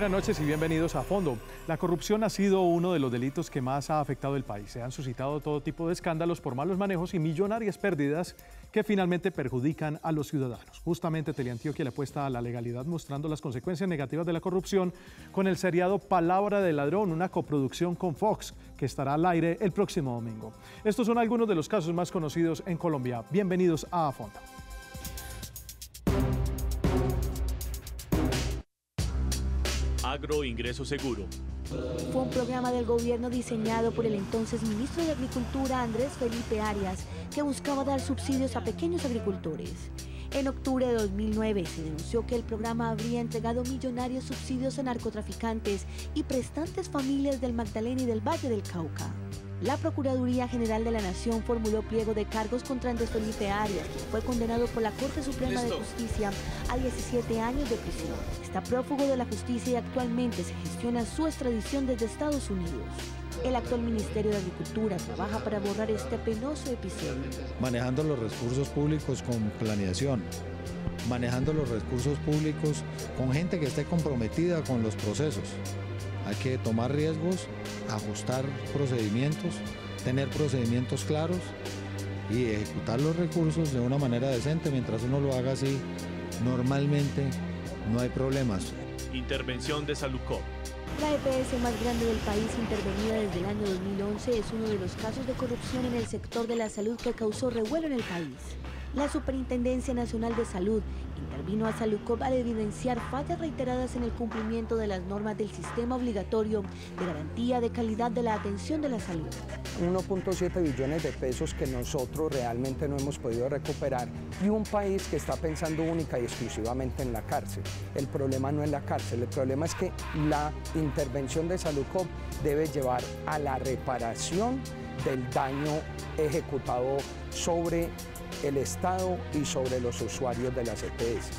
Buenas noches y bienvenidos a Fondo. La corrupción ha sido uno de los delitos que más ha afectado el país. Se han suscitado todo tipo de escándalos por malos manejos y millonarias pérdidas que finalmente perjudican a los ciudadanos. Justamente Teleantioquia le apuesta a la legalidad mostrando las consecuencias negativas de la corrupción con el seriado Palabra de Ladrón, una coproducción con Fox que estará al aire el próximo domingo. Estos son algunos de los casos más conocidos en Colombia. Bienvenidos a Fondo. Agroingreso Seguro. Fue un programa del gobierno diseñado por el entonces ministro de Agricultura Andrés Felipe Arias, que buscaba dar subsidios a pequeños agricultores. En octubre de 2009 se denunció que el programa habría entregado millonarios subsidios a narcotraficantes y prestantes familias del Magdalena y del Valle del Cauca. La Procuraduría General de la Nación formuló pliego de cargos contra Andrés Felipe Arias, quien fue condenado por la Corte Suprema de Justicia a 17 años de prisión. Está prófugo de la justicia y actualmente se gestiona su extradición desde Estados Unidos. El actual Ministerio de Agricultura trabaja para borrar este penoso episodio. Manejando los recursos públicos con planeación, manejando los recursos públicos con gente que esté comprometida con los procesos. Hay que tomar riesgos, ajustar procedimientos, tener procedimientos claros y ejecutar los recursos de una manera decente. Mientras uno lo haga así, normalmente no hay problemas. Intervención de Salucop. La EPS más grande del país, intervenida desde el año 2011, es uno de los casos de corrupción en el sector de la salud que causó revuelo en el país. La Superintendencia Nacional de Salud intervino a Salucop al evidenciar fallas reiteradas en el cumplimiento de las normas del sistema obligatorio de garantía de calidad de la atención de la salud. 1.7 billones de pesos que nosotros realmente no hemos podido recuperar y un país que está pensando única y exclusivamente en la cárcel. El problema no es la cárcel, el problema es que la intervención de Salucop debe llevar a la reparación del daño ejecutado sobre el Estado y sobre los usuarios de las EPS.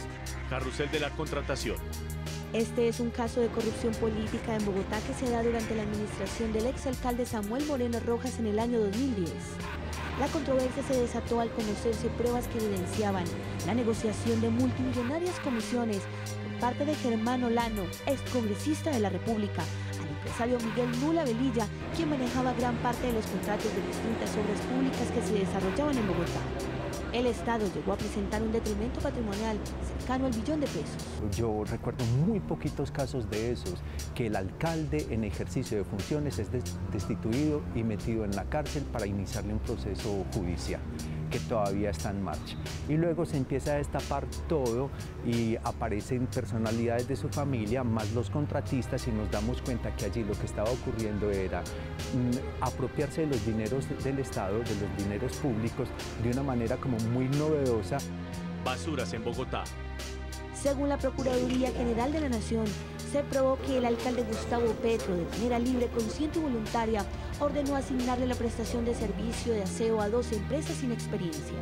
Carrusel de la contratación. Este es un caso de corrupción política en Bogotá que se da durante la administración del exalcalde Samuel Moreno Rojas en el año 2010. La controversia se desató al conocerse pruebas que evidenciaban la negociación de multimillonarias comisiones por parte de Germán Olano, excongresista de la República, al empresario Miguel Nula Velilla, quien manejaba gran parte de los contratos de distintas obras públicas que se desarrollaban en Bogotá. El Estado llegó a presentar un detrimento patrimonial cercano al billón de pesos. Yo recuerdo muy poquitos casos de esos, que el alcalde en ejercicio de funciones es destituido y metido en la cárcel para iniciarle un proceso judicial que todavía está en marcha. Y luego se empieza a destapar todo y aparecen personalidades de su familia, más los contratistas, y nos damos cuenta que allí lo que estaba ocurriendo era apropiarse de los dineros del Estado, de los dineros públicos, de una manera como muy novedosa. Basuras en Bogotá. Según la Procuraduría General de la Nación, se probó que el alcalde Gustavo Petro, de manera libre, consciente y voluntaria, ordenó asignarle la prestación de servicio de aseo a 2 empresas sin experiencia.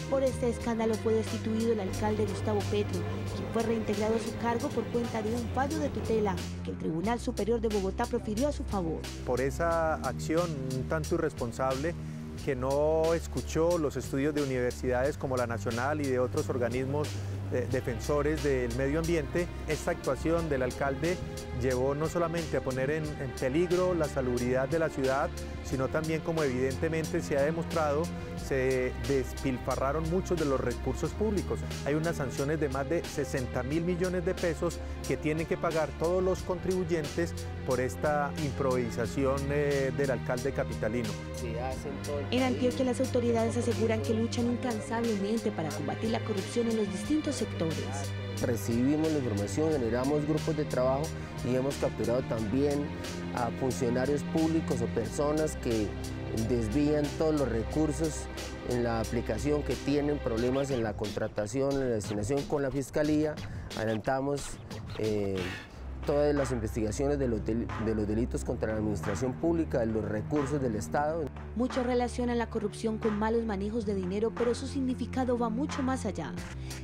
Por este escándalo fue destituido el alcalde Gustavo Petro, quien fue reintegrado a su cargo por cuenta de un fallo de tutela que el Tribunal Superior de Bogotá profirió a su favor. Por esa acción un tanto irresponsable, que no escuchó los estudios de universidades como la Nacional y de otros organismos defensores del medio ambiente, esta actuación del alcalde llevó no solamente a poner en peligro la salubridad de la ciudad, sino también, como evidentemente se ha demostrado, se despilfarraron muchos de los recursos públicos. Hay unas sanciones de más de 60.000 millones de pesos que tienen que pagar todos los contribuyentes por esta improvisación del alcalde capitalino. En Antioquia, las autoridades aseguran que luchan incansablemente para combatir la corrupción en los distintos sectores. Recibimos la información, generamos grupos de trabajo y hemos capturado también a funcionarios públicos o personas que desvían todos los recursos en la aplicación, que tienen problemas en la contratación, en la destinación con la Fiscalía. Adelantamos todas las investigaciones de los delitos contra la administración pública, de los recursos del Estado. Muchos relacionan la corrupción con malos manejos de dinero, pero su significado va mucho más allá.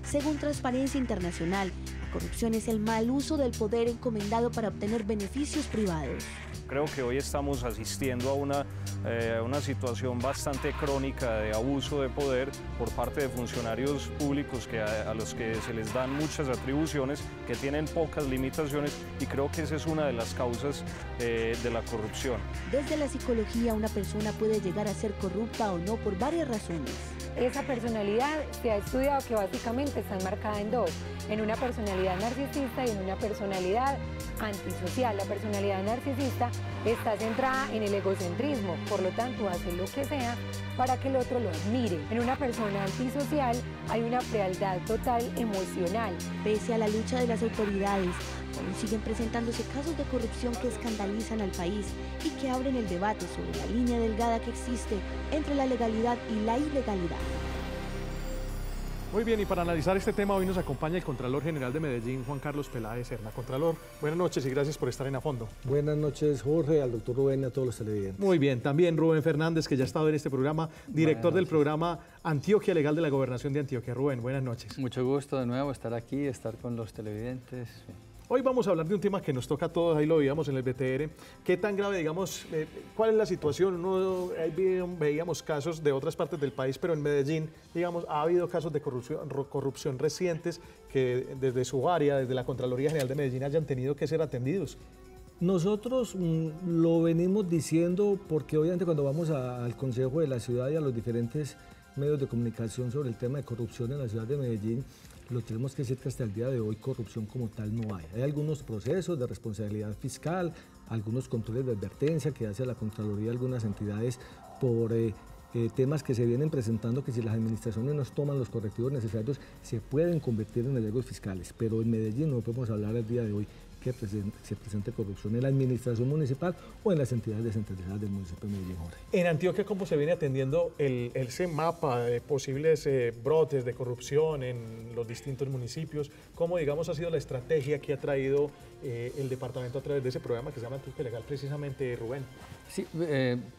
Según Transparencia Internacional, corrupción es el mal uso del poder encomendado para obtener beneficios privados. Creo que hoy estamos asistiendo a una situación bastante crónica de abuso de poder por parte de funcionarios públicos a los que se les dan muchas atribuciones, que tienen pocas limitaciones, y creo que esa es una de las causas de la corrupción. Desde la psicología, una persona puede llegar a ser corrupta o no por varias razones. Esa personalidad se ha estudiado que básicamente está enmarcada en dos, en una personalidad narcisista y en una personalidad antisocial. La personalidad narcisista está centrada en el egocentrismo, por lo tanto hace lo que sea para que el otro lo admire. En una persona antisocial hay una frialdad total emocional. Pese a la lucha de las autoridades, aún siguen presentándose casos de corrupción que escandalizan al país y que abren el debate sobre la línea delgada que existe entre la legalidad y la ilegalidad. Muy bien, y para analizar este tema hoy nos acompaña el Contralor General de Medellín, Juan Carlos Peláez Serna. Contralor, buenas noches y gracias por estar en A Fondo. Buenas noches, Jorge, al doctor Rubén y a todos los televidentes. Muy bien, también Rubén Fernández, que ya ha estado en este programa, director del programa Antioquia Legal de la Gobernación de Antioquia. Rubén, buenas noches. Mucho gusto de nuevo estar aquí, estar con los televidentes. Hoy vamos a hablar de un tema que nos toca a todos, ahí lo veíamos en el BTR. ¿Qué tan grave, digamos, cuál es la situación? Ahí veíamos casos de otras partes del país, pero en Medellín, digamos, ha habido casos de corrupción recientes que desde su área, desde la Contraloría General de Medellín, hayan tenido que ser atendidos. Nosotros lo venimos diciendo porque obviamente cuando vamos al Consejo de la Ciudad y a los diferentes medios de comunicación sobre el tema de corrupción en la ciudad de Medellín, lo tenemos que decir que hasta el día de hoy corrupción como tal no hay. Hay algunos procesos de responsabilidad fiscal, algunos controles de advertencia que hace la Contraloría de algunas entidades por temas que se vienen presentando que si las administraciones no toman los correctivos necesarios se pueden convertir en riesgos fiscales. Pero en Medellín no podemos hablar el día de hoy que se presente corrupción en la administración municipal o en las entidades descentralizadas del municipio de Medellín. En Antioquia, ¿cómo se viene atendiendo ese mapa de posibles brotes de corrupción en los distintos municipios? ¿Cómo, digamos, ha sido la estrategia que ha traído el departamento a través de ese programa que se llama Antioquia Legal, precisamente, Rubén? Sí,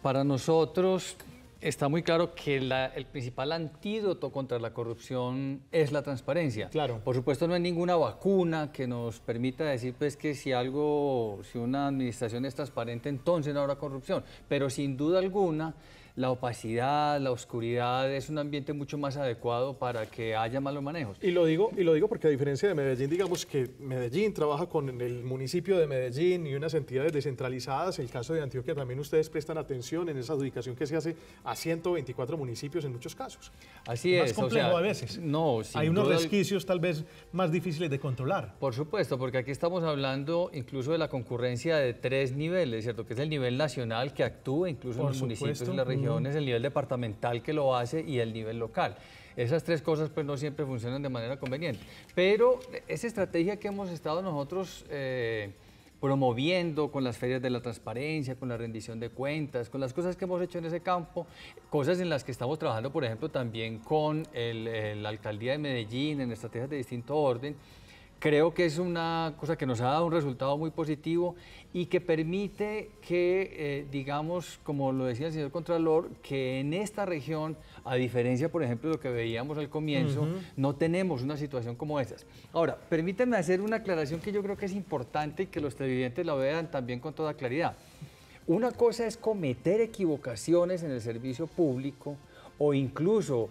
para nosotros está muy claro que el principal antídoto contra la corrupción es la transparencia. Claro. Por supuesto, no hay ninguna vacuna que nos permita decir pues, que si una administración es transparente, entonces no habrá corrupción. Pero sin duda alguna, la opacidad, la oscuridad es un ambiente mucho más adecuado para que haya malos manejos. Y lo digo porque a diferencia de Medellín, digamos que Medellín trabaja con el municipio de Medellín y unas entidades descentralizadas. En el caso de Antioquia también ustedes prestan atención en esa adjudicación que se hace a 124 municipios en muchos casos. Así es. Más complejo a veces. No, hay unos resquicios tal vez más difíciles de controlar. Por supuesto, porque aquí estamos hablando incluso de la concurrencia de 3 niveles, ¿cierto? Que es el nivel nacional que actúa incluso en los municipios y la región. Es el nivel departamental que lo hace y el nivel local. Esas 3 cosas pues no siempre funcionan de manera conveniente. Pero esa estrategia que hemos estado nosotros promoviendo con las ferias de la transparencia, con la rendición de cuentas, con las cosas que hemos hecho en ese campo, cosas en las que estamos trabajando, por ejemplo, también con la Alcaldía de Medellín en estrategias de distinto orden, creo que es una cosa que nos ha dado un resultado muy positivo y que permite que, digamos, como lo decía el señor Contralor, que en esta región, a diferencia, por ejemplo, de lo que veíamos al comienzo, no tenemos una situación como estas. Ahora, permítanme hacer una aclaración que yo creo que es importante y que los televidentes la vean también con toda claridad. Una cosa es cometer equivocaciones en el servicio público o incluso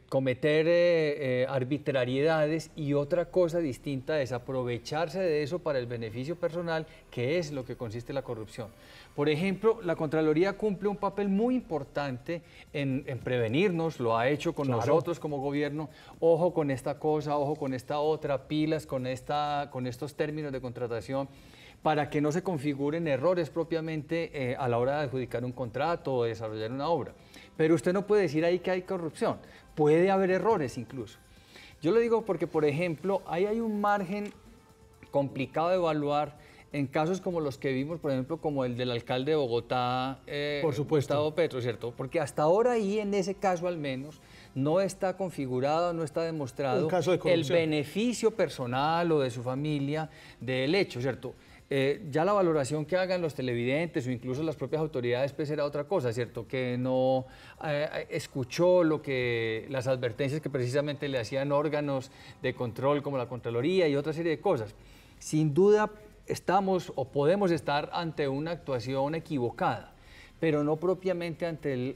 cometer arbitrariedades, y otra cosa distinta es aprovecharse de eso para el beneficio personal, que es lo que consiste la corrupción. Por ejemplo, la Contraloría cumple un papel muy importante en prevenirnos, lo ha hecho con nosotros como gobierno. Ojo con esta cosa, ojo con esta otra, pilas con estos términos de contratación, para que no se configuren errores propiamente a la hora de adjudicar un contrato o de desarrollar una obra. Pero usted no puede decir ahí que hay corrupción, puede haber errores incluso. Yo lo digo porque, por ejemplo, ahí hay un margen complicado de evaluar en casos como los que vimos, por ejemplo, como el del alcalde de Bogotá, por supuesto, Gustavo Petro, ¿cierto? Porque hasta ahora ahí, en ese caso al menos, no está configurado, no está demostrado el beneficio personal o de su familia del hecho, ¿cierto? ya la valoración que hagan los televidentes o incluso las propias autoridades pues era otra cosa, ¿cierto? Que no escuchó las advertencias que precisamente le hacían órganos de control como la Contraloría y otra serie de cosas. Sin duda estamos o podemos estar ante una actuación equivocada, pero no propiamente ante el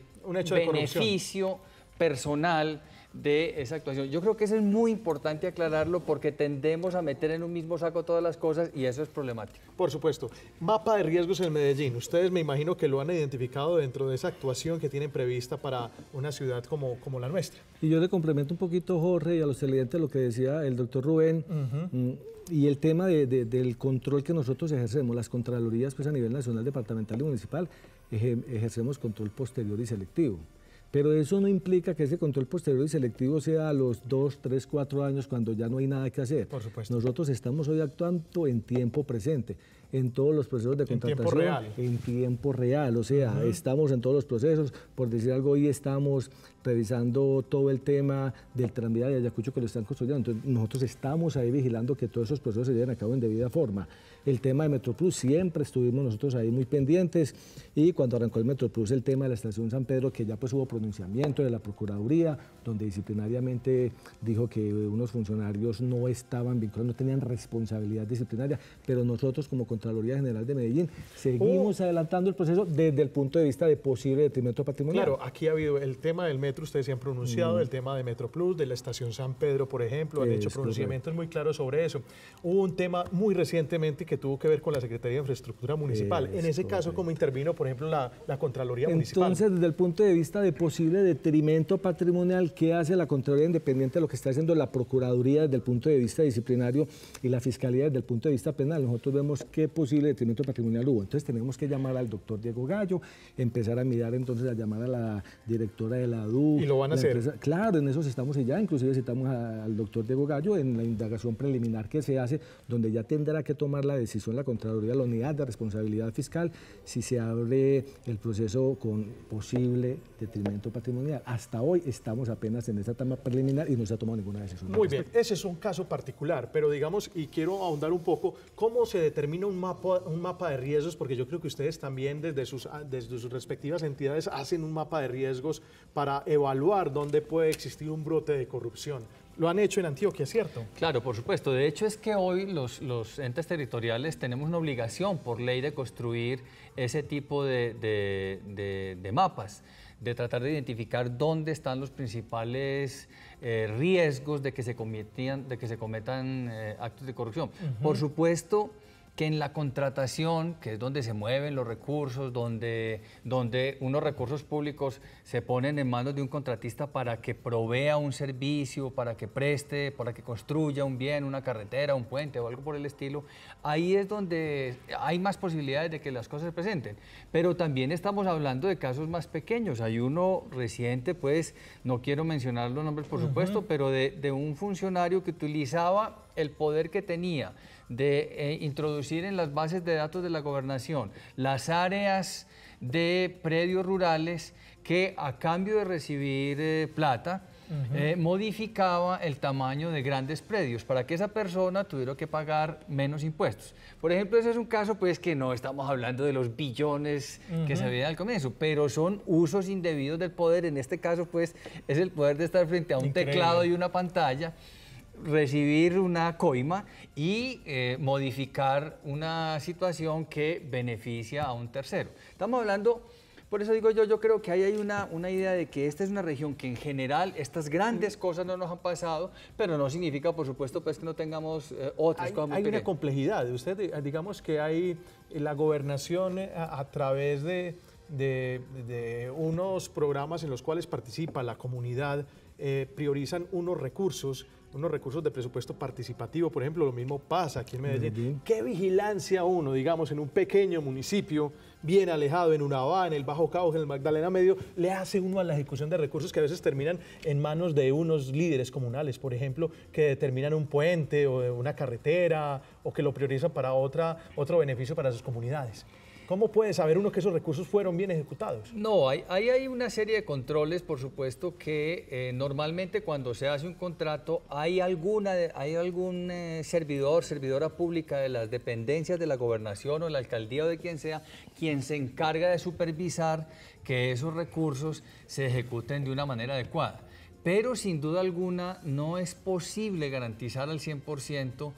beneficio personal de esa actuación. Yo creo que eso es muy importante aclararlo porque tendemos a meter en un mismo saco todas las cosas y eso es problemático. Por supuesto. Mapa de riesgos en Medellín. Ustedes me imagino que lo han identificado dentro de esa actuación que tienen prevista para una ciudad como la nuestra. Y yo le complemento un poquito, Jorge, y a los televidentes lo que decía el doctor Rubén, y el tema del control que nosotros ejercemos, las contralorías pues, a nivel nacional, departamental y municipal, ejercemos control posterior y selectivo. Pero eso no implica que ese control posterior y selectivo sea a los 2, 3, 4 años cuando ya no hay nada que hacer. Por supuesto. Nosotros estamos hoy actuando en tiempo presente, en todos los procesos de contratación. En tiempo real. En tiempo real, o sea, estamos en todos los procesos. Por decir algo, hoy estamos revisando todo el tema del tranvía de Ayacucho que lo están construyendo. Entonces, nosotros estamos ahí vigilando que todos esos procesos se lleven a cabo en debida forma. El tema de MetroPlus, siempre estuvimos nosotros ahí muy pendientes, y cuando arrancó el MetroPlus, el tema de la estación San Pedro, que ya pues hubo pronunciamiento de la Procuraduría, donde disciplinariamente dijo que unos funcionarios no estaban vinculados, no tenían responsabilidad disciplinaria, pero nosotros como Contraloría General de Medellín seguimos adelantando el proceso desde el punto de vista de posible detrimento patrimonial. Claro, aquí ha habido el tema del metro, ustedes se han pronunciado, el tema de MetroPlus, de la estación San Pedro, por ejemplo, han hecho pronunciamientos muy claros sobre eso. Hubo un tema muy recientemente que tuvo que ver con la Secretaría de Infraestructura Municipal. En ese caso, ¿cómo intervino, por ejemplo, la Contraloría Municipal? Entonces, desde el punto de vista de posible detrimento patrimonial, ¿qué hace la Contraloría independiente de lo que está haciendo la Procuraduría desde el punto de vista disciplinario y la Fiscalía desde el punto de vista penal? Nosotros vemos qué posible detrimento patrimonial hubo. Entonces, tenemos que llamar al doctor Diego Gallo, empezar a mirar entonces a llamar a la directora de la DUC. ¿Y lo van a hacer? Empresa. Claro, en eso estamos ya, inclusive citamos al doctor Diego Gallo en la indagación preliminar que se hace, donde ya tendrá que tomar la decisión la Contraloría, la Unidad de Responsabilidad Fiscal, si se abre el proceso con posible detrimento patrimonial. Hasta hoy estamos apenas en esta etapa preliminar y no se ha tomado ninguna decisión. Muy bien, ese es un caso particular, pero digamos, y quiero ahondar un poco, ¿cómo se determina un mapa de riesgos? Porque yo creo que ustedes también desde sus respectivas entidades hacen un mapa de riesgos para evaluar dónde puede existir un brote de corrupción. Lo han hecho en Antioquia, ¿cierto? Claro, por supuesto. De hecho, es que hoy los entes territoriales tenemos una obligación por ley de construir ese tipo de mapas, de tratar de identificar dónde están los principales riesgos de que se cometan actos de corrupción. Por supuesto que en la contratación, que es donde se mueven los recursos, donde unos recursos públicos se ponen en manos de un contratista para que provea un servicio, para que preste, para que construya un bien, una carretera, un puente o algo por el estilo, ahí es donde hay más posibilidades de que las cosas se presenten. Pero también estamos hablando de casos más pequeños. Hay uno reciente, pues, no quiero mencionar los nombres por supuesto, pero de un funcionario que utilizaba el poder que tenía de introducir en las bases de datos de la gobernación las áreas de predios rurales que a cambio de recibir plata modificaba el tamaño de grandes predios para que esa persona tuviera que pagar menos impuestos. Por ejemplo, ese es un caso pues que no estamos hablando de los billones que se veían al comienzo, pero son usos indebidos del poder. En este caso pues es el poder de estar frente a un teclado y una pantalla, recibir una coima y modificar una situación que beneficia a un tercero. Estamos hablando, por eso digo yo creo que ahí hay una idea de que esta es una región que en general estas grandes cosas no nos han pasado, pero no significa, por supuesto, pues que no tengamos otras cosas muy pequeñas. Hay una complejidad. Usted, digamos que hay la gobernación a través de unos programas en los cuales participa la comunidad, priorizan unos recursos de presupuesto participativo, por ejemplo, lo mismo pasa aquí en Medellín. ¿Qué vigilancia uno, digamos, en un pequeño municipio, bien alejado, en Urabá, en el Bajo Cauca, en el Magdalena Medio, le hace uno a la ejecución de recursos que a veces terminan en manos de unos líderes comunales, por ejemplo, que determinan un puente o una carretera o que lo priorizan para otro beneficio para sus comunidades? ¿Cómo puede saber uno que esos recursos fueron bien ejecutados? No, hay una serie de controles, por supuesto, que normalmente cuando se hace un contrato hay algún servidora pública de las dependencias de la gobernación o de la alcaldía o de quien sea, quien se encarga de supervisar que esos recursos se ejecuten de una manera adecuada. Pero sin duda alguna no es posible garantizar al 100%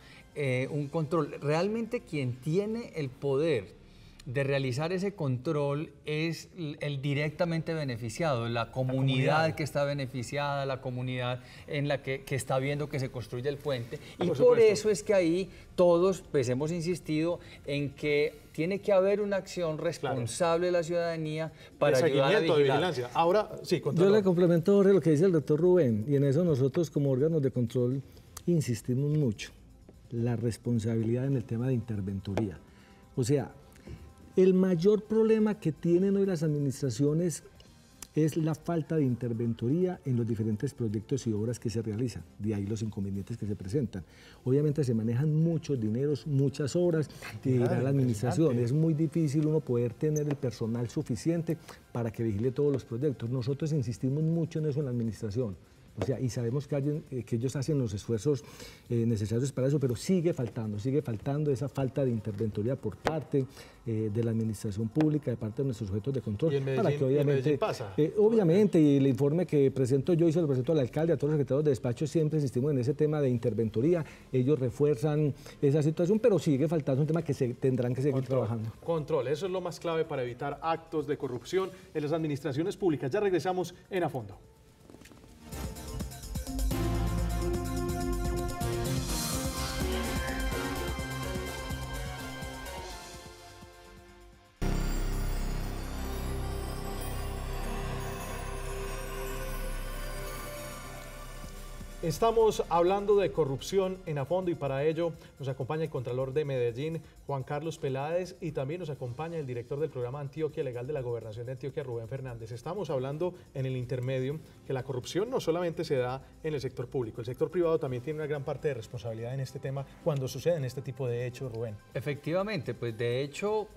un control. Realmente quien tiene el poder de realizar ese control es el directamente beneficiado, la comunidad que está beneficiada, la comunidad en la que está viendo que se construye el puente. Y por eso es que ahí todos pues, hemos insistido en que tiene que haber una acción responsable de la ciudadanía para ayudar a vigilar. De vigilancia. Ahora, sí, yo le complemento, Jorge, lo que dice el doctor Rubén, y en eso nosotros como órganos de control insistimos mucho, la responsabilidad en el tema de interventoría. O sea, el mayor problema que tienen hoy las administraciones es la falta de interventoría en los diferentes proyectos y obras que se realizan. De ahí los inconvenientes que se presentan. Obviamente se manejan muchos dineros, muchas obras, y dirá la administración. Es muy difícil uno poder tener el personal suficiente para que vigile todos los proyectos. Nosotros insistimos mucho en eso en la administración. O sea, y sabemos que ellos hacen los esfuerzos necesarios para eso, pero sigue faltando esa falta de interventoría por parte de la administración pública, de parte de nuestros sujetos de control. ¿Y en Medellín, para que obviamente pasa? Obviamente, y el informe que presento yo y se lo presento al alcalde, a todos los secretarios de despacho, siempre insistimos en ese tema de interventoría. Ellos refuerzan esa situación, pero sigue faltando un tema que tendrán que seguir trabajando. Control, eso es lo más clave para evitar actos de corrupción en las administraciones públicas. Ya regresamos en A Fondo. Estamos hablando de corrupción en A Fondo y para ello nos acompaña el Contralor de Medellín, Juan Carlos Peláez, y también nos acompaña el director del programa Antioquia Legal de la Gobernación de Antioquia, Rubén Fernández. Estamos hablando en el intermedio que la corrupción no solamente se da en el sector público, el sector privado también tiene una gran parte de responsabilidad en este tema cuando suceden este tipo de hechos, Rubén. Efectivamente, pues de hecho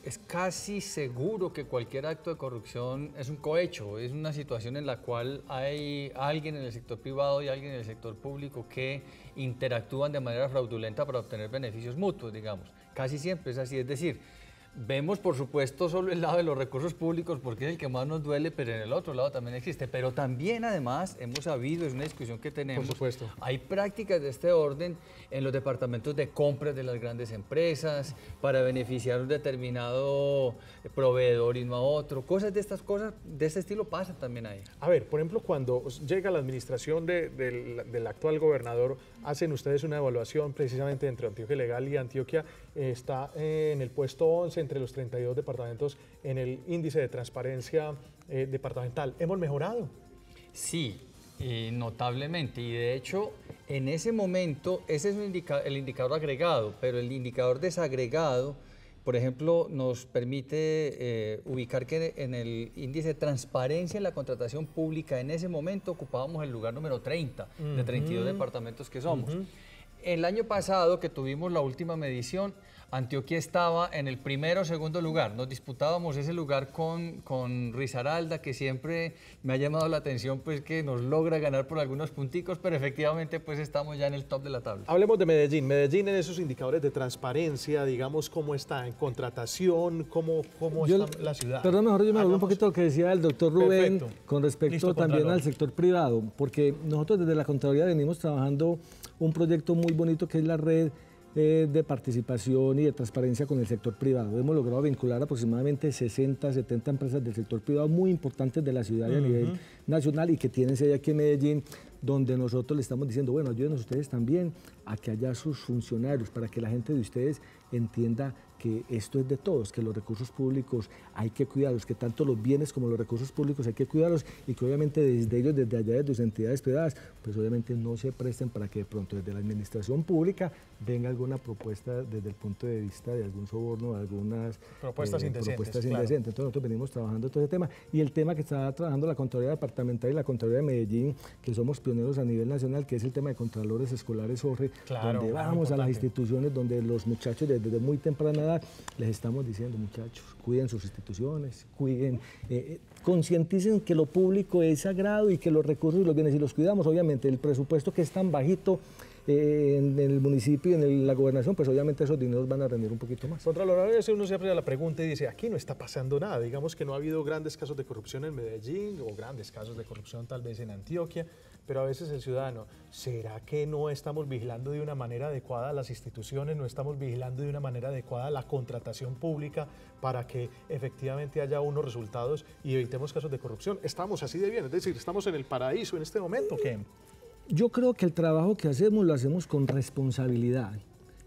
es casi seguro que cualquier acto de corrupción es un cohecho, es una situación en la cual hay alguien en el sector privado y alguien en el sector público que interactúan de manera fraudulenta para obtener beneficios mutuos, digamos. Casi siempre es así, es decir, vemos por supuesto solo el lado de los recursos públicos porque es el que más nos duele, pero en el otro lado también existe. Pero también además hemos sabido, es una discusión que tenemos, por supuesto, hay prácticas de este orden en los departamentos de compras de las grandes empresas para beneficiar a un determinado proveedor y no a otro. Cosas de este estilo pasan también ahí. A ver, por ejemplo, cuando llega la administración del actual gobernador, hacen ustedes una evaluación precisamente entre Antioquia Legal y Antioquia está en el puesto 11 entre los 32 departamentos en el índice de transparencia departamental. ¿Hemos mejorado? Sí, notablemente. Y de hecho, en ese momento, ese es el indicador agregado, pero el indicador desagregado, por ejemplo, nos permite ubicar que en el índice de transparencia en la contratación pública, en ese momento ocupábamos el lugar número 30 de 32 departamentos que somos. El año pasado, que tuvimos la última medición, Antioquia estaba en el primero o segundo lugar. Nos disputábamos ese lugar con Risaralda, que siempre me ha llamado la atención, pues que nos logra ganar por algunos punticos, pero efectivamente pues estamos ya en el top de la tabla. Hablemos de Medellín. Medellín en esos indicadores de transparencia, digamos, ¿cómo está? ¿En contratación? ¿Cómo está la ciudad? Perdón, mejor yo me hablo un poquito de lo que decía el doctor Rubén con respecto también al sector privado, porque nosotros desde la Contraloría venimos trabajando un proyecto muy bonito que es la red de participación y de transparencia con el sector privado. Hemos logrado vincular aproximadamente 60, 70 empresas del sector privado muy importantes de la ciudad y a nivel nacional y que tienen sede aquí en Medellín, donde nosotros le estamos diciendo, bueno, ayúdenos ustedes también a que haya sus funcionarios, para que la gente de ustedes entienda que esto es de todos, que los recursos públicos hay que cuidarlos, que tanto los bienes como los recursos públicos hay que cuidarlos y que obviamente desde ellos, desde allá, desde sus entidades privadas, pues obviamente no se presten para que de pronto desde la administración pública venga alguna propuesta desde el punto de vista de algún soborno, algunas propuestas indecentes. Entonces nosotros venimos trabajando todo ese tema y el tema que está trabajando la Contraloría Departamental y la Contraloría de Medellín, que somos pioneros a nivel nacional, que es el tema de contralores escolares, Jorge, donde vamos a las instituciones donde los muchachos desde muy temprana edad ciudad, les estamos diciendo, muchachos, cuiden sus instituciones, cuiden, concienticen que lo público es sagrado y que los recursos y los bienes, si los cuidamos, obviamente el presupuesto que es tan bajito en el municipio y en la gobernación, pues obviamente esos dineros van a rendir un poquito más. Contralor, a veces uno se abre la pregunta y dice, aquí no está pasando nada, digamos que no ha habido grandes casos de corrupción en Medellín o grandes casos de corrupción tal vez en Antioquia, pero a veces el ciudadano, ¿será que no estamos vigilando de una manera adecuada las instituciones, no estamos vigilando de una manera adecuada la contratación pública para que efectivamente haya unos resultados y evitemos casos de corrupción? Estamos así de bien, es decir, estamos en el paraíso en este momento, ¿qué? Yo creo que el trabajo que hacemos lo hacemos con responsabilidad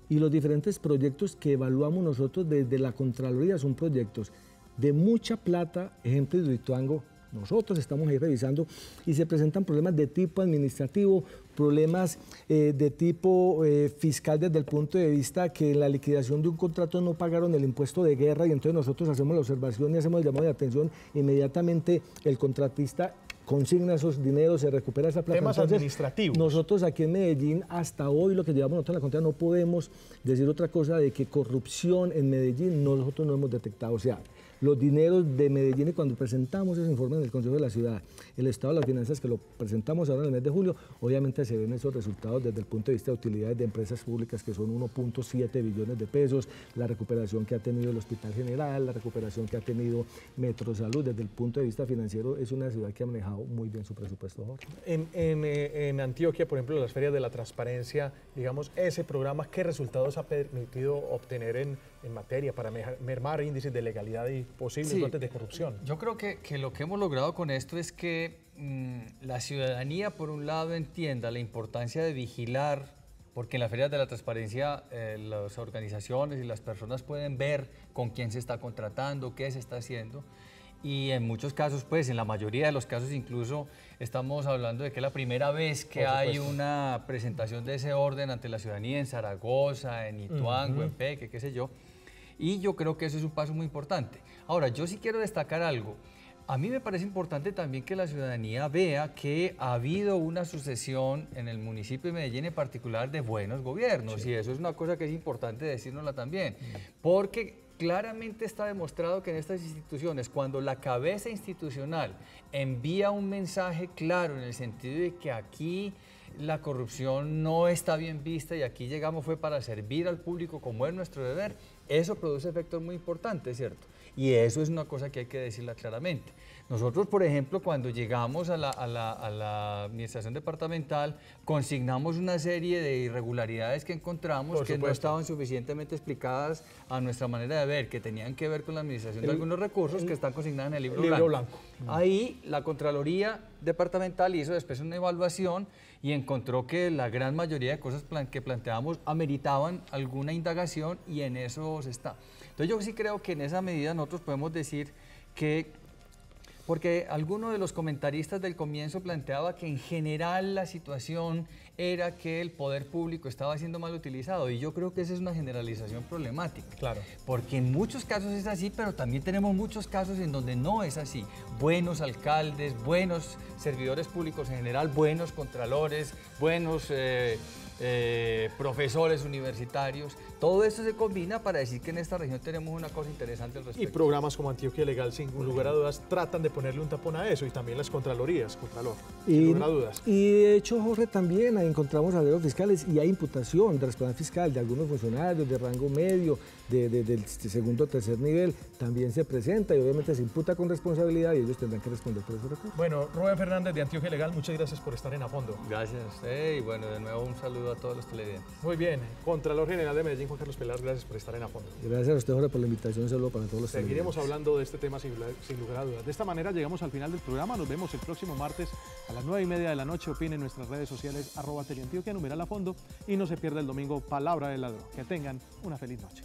y los diferentes proyectos que evaluamos nosotros desde la Contraloría son proyectos de mucha plata, ejemplo de Ituango. Nosotros estamos ahí revisando y se presentan problemas de tipo administrativo, problemas de tipo fiscal desde el punto de vista que en la liquidación de un contrato no pagaron el impuesto de guerra y entonces nosotros hacemos la observación y hacemos el llamado de atención, inmediatamente el contratista consigna esos dineros, se recupera esa plata. Temas entonces, administrativos. Nosotros aquí en Medellín, hasta hoy, lo que llevamos nosotros en la Contraloría, no podemos decir otra cosa de que corrupción en Medellín nosotros no hemos detectado. O sea, los dineros de Medellín, y cuando presentamos ese informe en el Consejo de la Ciudad, el estado de las finanzas que lo presentamos ahora en el mes de julio, obviamente se ven esos resultados desde el punto de vista de utilidades de empresas públicas que son 1.7 billones de pesos, la recuperación que ha tenido el Hospital General, la recuperación que ha tenido Metrosalud, desde el punto de vista financiero es una ciudad que ha manejado muy bien su presupuesto ahora. En Antioquia, por ejemplo, las ferias de la transparencia, digamos, ese programa, ¿qué resultados ha permitido obtener en materia para mermar índices de legalidad y posibles brotes de corrupción? Yo creo que lo que hemos logrado con esto es que la ciudadanía, por un lado, entienda la importancia de vigilar, porque en las ferias de la transparencia las organizaciones y las personas pueden ver con quién se está contratando, qué se está haciendo. Y en muchos casos, pues en la mayoría de los casos incluso estamos hablando de que es la primera vez que hay una presentación de ese orden ante la ciudadanía en Zaragoza, en Ituango, en Peque, qué sé yo. Y yo creo que eso es un paso muy importante. Ahora, yo sí quiero destacar algo. A mí me parece importante también que la ciudadanía vea que ha habido una sucesión en el municipio de Medellín en particular de buenos gobiernos. Sí. Y eso es una cosa que es importante decírnosla también. Porque claramente está demostrado que en estas instituciones, cuando la cabeza institucional envía un mensaje claro en el sentido de que aquí la corrupción no está bien vista y aquí llegamos fue para servir al público como es nuestro deber, eso produce efectos muy importantes, ¿cierto? Y eso es una cosa que hay que decirla claramente. Nosotros, por ejemplo, cuando llegamos a la administración departamental, consignamos una serie de irregularidades que encontramos que no estaban suficientemente explicadas a nuestra manera de ver, que tenían que ver con la administración de algunos recursos que están consignados en el libro blanco. Ahí la Contraloría Departamental hizo después una evaluación y encontró que la gran mayoría de cosas que planteábamos ameritaban alguna indagación y en eso se está. Entonces yo sí creo que en esa medida nosotros podemos decir que, porque alguno de los comentaristas del comienzo planteaba que en general la situación era que el poder público estaba siendo mal utilizado y yo creo que esa es una generalización problemática. Claro. Porque en muchos casos es así, pero también tenemos muchos casos en donde no es así. Buenos alcaldes, buenos servidores públicos en general, buenos contralores, buenos profesores universitarios, todo eso se combina para decir que en esta región tenemos una cosa interesante al respecto. Y programas como Antioquia Legal, sin lugar a dudas, tratan de ponerle un tapón a eso y también las contralorías, Contralor, sin lugar a dudas. Y de hecho, Jorge, también encontramos arreglos fiscales y hay imputación de responsabilidad fiscal de algunos funcionarios de rango medio, del segundo o tercer nivel, también se presenta y obviamente se imputa con responsabilidad y ellos tendrán que responder por esos recursos. Bueno, Rubén Fernández de Antioquia Legal, muchas gracias por estar en A Fondo. Gracias a usted y bueno, de nuevo un saludo a todos los televidentes. Muy bien, Contralor General de Medellín, Juan Carlos Peláez, gracias por estar en A Fondo. Gracias a usted, Jorge, por la invitación, un saludo para todos los televidentes. Seguiremos hablando de este tema sin lugar a dudas. De esta manera llegamos al final del programa, nos vemos el próximo martes a las 9:30 de la noche, opine en nuestras redes sociales @teleantioquia, numeral A Fondo y no se pierda el domingo Palabra del Ladrón. Que tengan una feliz noche.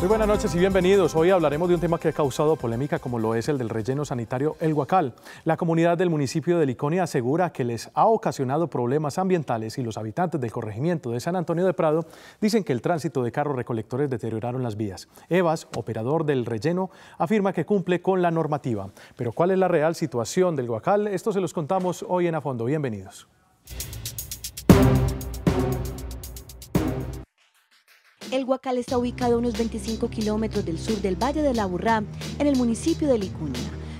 Muy buenas noches y bienvenidos. Hoy hablaremos de un tema que ha causado polémica como lo es el del relleno sanitario El Guacal. La comunidad del municipio de Liconia asegura que les ha ocasionado problemas ambientales y los habitantes del corregimiento de San Antonio de Prado dicen que el tránsito de carros recolectores deterioraron las vías. Evas, operador del relleno, afirma que cumple con la normativa. Pero ¿cuál es la real situación del Guacal? Esto se los contamos hoy en A Fondo. Bienvenidos. El Guacal está ubicado a unos 25 kilómetros del sur del Valle de la Aburrá, en el municipio de Licuña.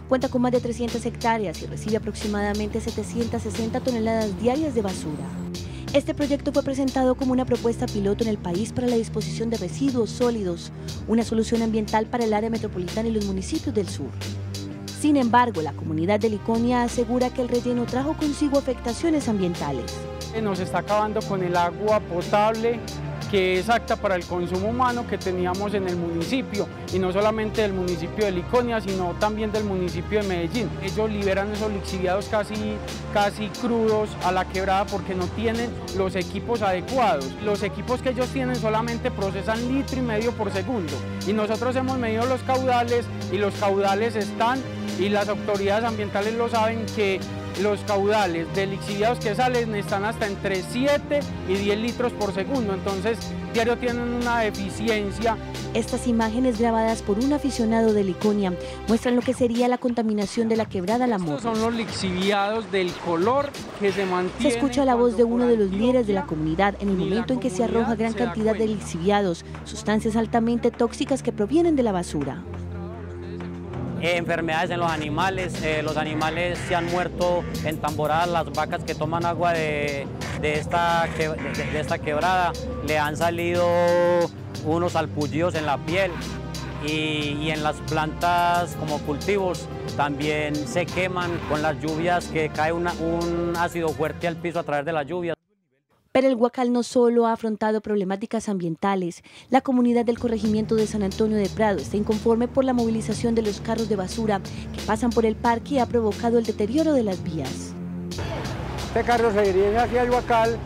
Cuenta con más de 300 hectáreas y recibe aproximadamente 760 toneladas diarias de basura. Este proyecto fue presentado como una propuesta piloto en el país para la disposición de residuos sólidos, una solución ambiental para el área metropolitana y los municipios del sur. Sin embargo, la comunidad de Liconia asegura que el relleno trajo consigo afectaciones ambientales. Nos está acabando con el agua potable, que es apta para el consumo humano que teníamos en el municipio, y no solamente del municipio de Liconia, sino también del municipio de Medellín. Ellos liberan esos lixiviados casi crudos a la quebrada porque no tienen los equipos adecuados. Los equipos que ellos tienen solamente procesan 1,5 litros por segundo, y nosotros hemos medido los caudales y los caudales están, y las autoridades ambientales lo saben, que los caudales de lixiviados que salen están hasta entre 7 y 10 litros por segundo, entonces diario tienen una deficiencia. Estas imágenes grabadas por un aficionado de Liconia muestran lo que sería la contaminación de la quebrada La Morra. Estos son los lixiviados del color que se mantiene. Se escucha la voz de uno de los líderes de la comunidad en el momento en que se arroja gran cantidad de lixiviados, sustancias altamente tóxicas que provienen de la basura. Enfermedades en los animales se han muerto en tamboradas, las vacas que toman agua de esta quebrada le han salido unos salpullidos en la piel, y en las plantas como cultivos también se queman con las lluvias, que cae un ácido fuerte al piso a través de las lluvias. Pero el Guacal no solo ha afrontado problemáticas ambientales. La comunidad del corregimiento de San Antonio de Prado está inconforme por la movilización de los carros de basura que pasan por el parque y ha provocado el deterioro de las vías. Este carro se dirige hacia el Guacal,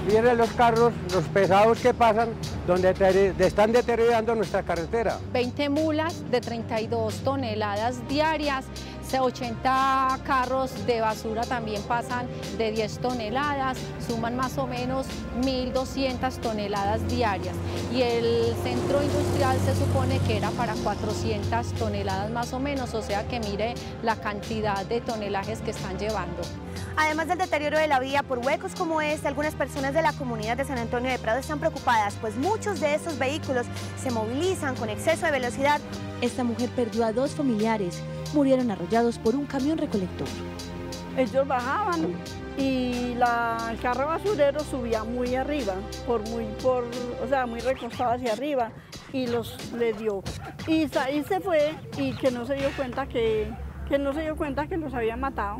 vienen los carros, los pesados que pasan, donde están deteriorando nuestra carretera. 20 mulas de 32 toneladas diarias, 80 carros de basura también pasan de 10 toneladas, suman más o menos 1.200 toneladas diarias. Y el centro industrial se supone que era para 400 toneladas más o menos, o sea que mire la cantidad de tonelajes que están llevando. Además del deterioro de la vía por huecos como este, algunas personas de la comunidad de San Antonio de Prado están preocupadas, pues muchos de estos vehículos se movilizan con exceso de velocidad. Esta mujer perdió a 2 familiares, murieron arrollados por un camión recolector. Ellos bajaban y el carro basurero subía muy arriba, muy recostado hacia arriba, y le dio. Y ahí se fue, y que no se dio cuenta que los habían matado.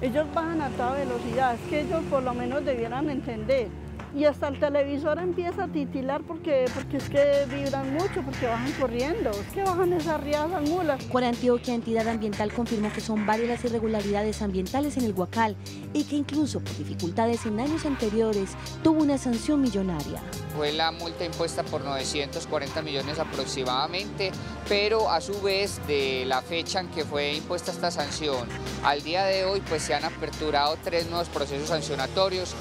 Ellos bajan a toda velocidad, es que ellos por lo menos debieran entender. Y hasta el televisor empieza a titilar porque es que vibran mucho, porque bajan corriendo, es que bajan esas riadas mulas. Corantioquia, entidad ambiental, confirmó que son varias las irregularidades ambientales en el Guacal y que incluso por dificultades en años anteriores tuvo una sanción millonaria. Fue la multa impuesta por 940 millones aproximadamente, pero a su vez de la fecha en que fue impuesta esta sanción al día de hoy, pues se han aperturado 3 nuevos procesos sancionatorios,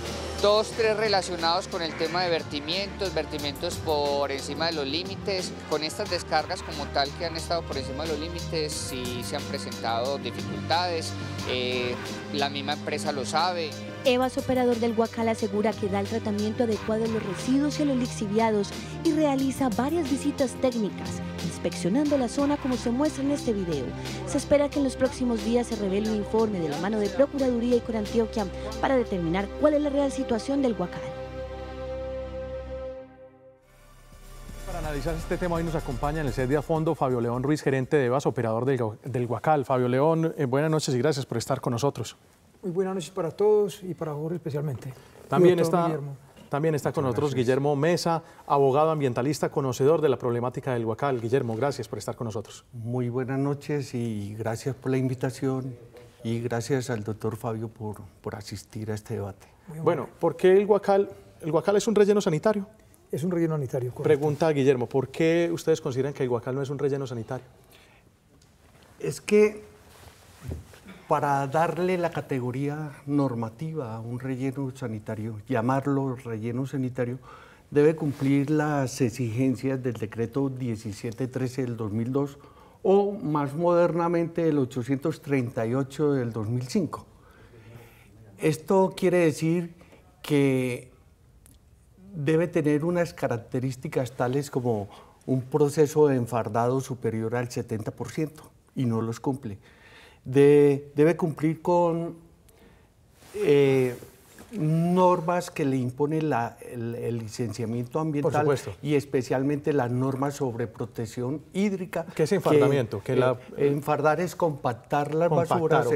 3 relacionados con el tema de vertimientos por encima de los límites. Con estas descargas como tal que han estado por encima de los límites sí se han presentado dificultades, la misma empresa lo sabe. Evas, operador del Guacal, asegura que da el tratamiento adecuado a los residuos y a los lixiviados y realiza varias visitas técnicas, inspeccionando la zona como se muestra en este video. Se espera que en los próximos días se revele un informe de la mano de Procuraduría y Corantioquia para determinar cuál es la real situación del Guacal. Para analizar este tema hoy nos acompaña en el set de A Fondo Fabio León Ruiz, gerente de Evas, operador del Guacal. Fabio León, buenas noches y gracias por estar con nosotros. Muy buenas noches para todos y para Jorge especialmente. También está con nosotros Guillermo Mesa, abogado ambientalista, conocedor de la problemática del Guacal. Guillermo, gracias por estar con nosotros. Muy buenas noches y gracias por la invitación y gracias al doctor Fabio por asistir a este debate. Bueno, ¿por qué el Guacal es un relleno sanitario? Es un relleno sanitario. Correcto. Pregunta a Guillermo, ¿por qué ustedes consideran que el Guacal no es un relleno sanitario? Es que para darle la categoría normativa a un relleno sanitario, llamarlo relleno sanitario, debe cumplir las exigencias del decreto 1713 del 2002 o más modernamente el 838 del 2005. Esto quiere decir que debe tener unas características tales como un proceso de enfardado superior al 70% y no los cumple. Debe cumplir con normas que le impone el licenciamiento ambiental y especialmente las normas sobre protección hídrica. ¿Qué es enfardamiento? Enfardar es compactar las basuras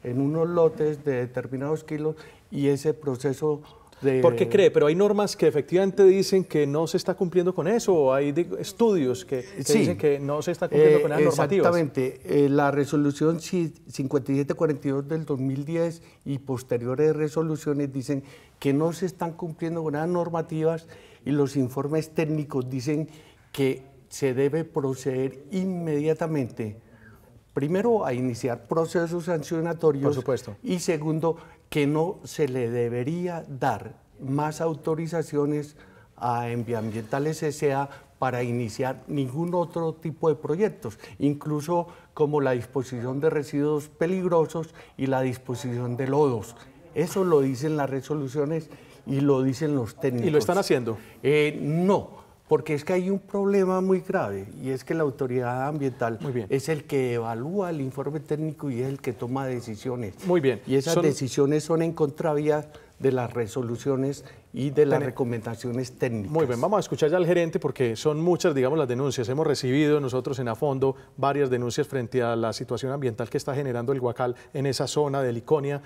en unos lotes de determinados kilos y ese proceso de... ¿Por qué cree? Pero hay normas que efectivamente dicen que no se está cumpliendo con eso, o hay estudios que dicen que no se está cumpliendo con esas normativas. Exactamente. La resolución 5742 del 2010 y posteriores resoluciones dicen que no se están cumpliendo con esas normativas y los informes técnicos dicen que se debe proceder inmediatamente, primero, a iniciar procesos sancionatorios. Por supuesto. Y segundo, que no se le debería dar más autorizaciones a Enviambientales S.A. para iniciar ningún otro tipo de proyectos, incluso como la disposición de residuos peligrosos y la disposición de lodos. Eso lo dicen las resoluciones y lo dicen los técnicos. ¿Y lo están haciendo? No. Porque es que hay un problema muy grave y es que la autoridad ambiental es el que evalúa el informe técnico y es el que toma decisiones. Muy bien. Y esas decisiones son en contravía de las resoluciones y de las recomendaciones técnicas. Muy bien, vamos a escuchar ya al gerente porque son muchas, digamos, las denuncias. Hemos recibido nosotros en Afondo varias denuncias frente a la situación ambiental que está generando el Guacal en esa zona de Liconia.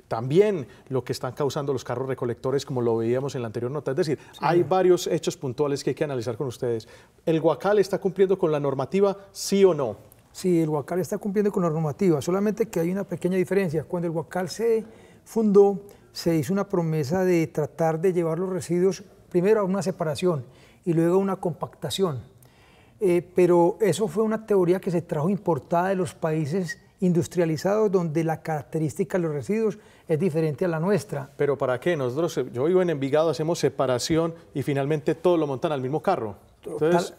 También lo que están causando los carros recolectores, como lo veíamos en la anterior nota. Es decir, hay varios hechos puntuales que hay que analizar con ustedes. ¿El Guacal está cumpliendo con la normativa, sí o no? Sí, el Guacal está cumpliendo con la normativa, solamente que hay una pequeña diferencia. Cuando el Guacal se fundó, se hizo una promesa de tratar de llevar los residuos primero a una separación y luego a una compactación. Pero eso fue una teoría que se trajo importada de los países industrializados donde la característica de los residuos es diferente a la nuestra. ¿Pero para qué? Nosotros, yo vivo en Envigado, hacemos separación y finalmente todo lo montan al mismo carro. Entonces,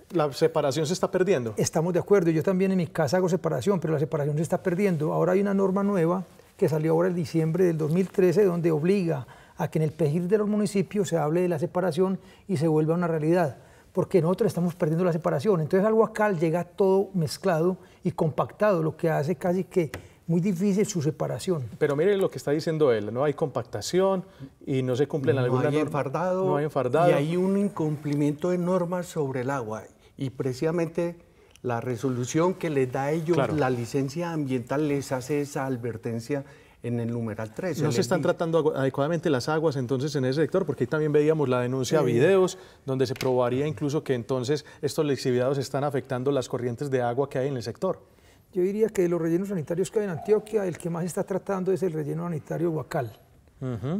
¿la separación se está perdiendo? Estamos de acuerdo, yo también en mi casa hago separación, pero la separación se está perdiendo. Ahora hay una norma nueva que salió ahora en diciembre del 2013, donde obliga a que en el PEGIR de los municipios se hable de la separación y se vuelva una realidad, porque nosotros estamos perdiendo la separación. Entonces al Guacal llega todo mezclado y compactado, lo que hace casi que muy difícil su separación. Pero mire lo que está diciendo él, no hay compactación y no se cumplen algunas normas. No hay enfardado. Y hay un incumplimiento de normas sobre el agua y precisamente la resolución que les da a ellos la licencia ambiental les hace esa advertencia en el numeral 13. No se están tratando adecuadamente las aguas entonces en ese sector, porque ahí también veíamos la denuncia a videos, donde se probaría incluso que entonces estos lixiviados están afectando las corrientes de agua que hay en el sector. Yo diría que de los rellenos sanitarios que hay en Antioquia, el que más está tratando es el relleno sanitario Guacal,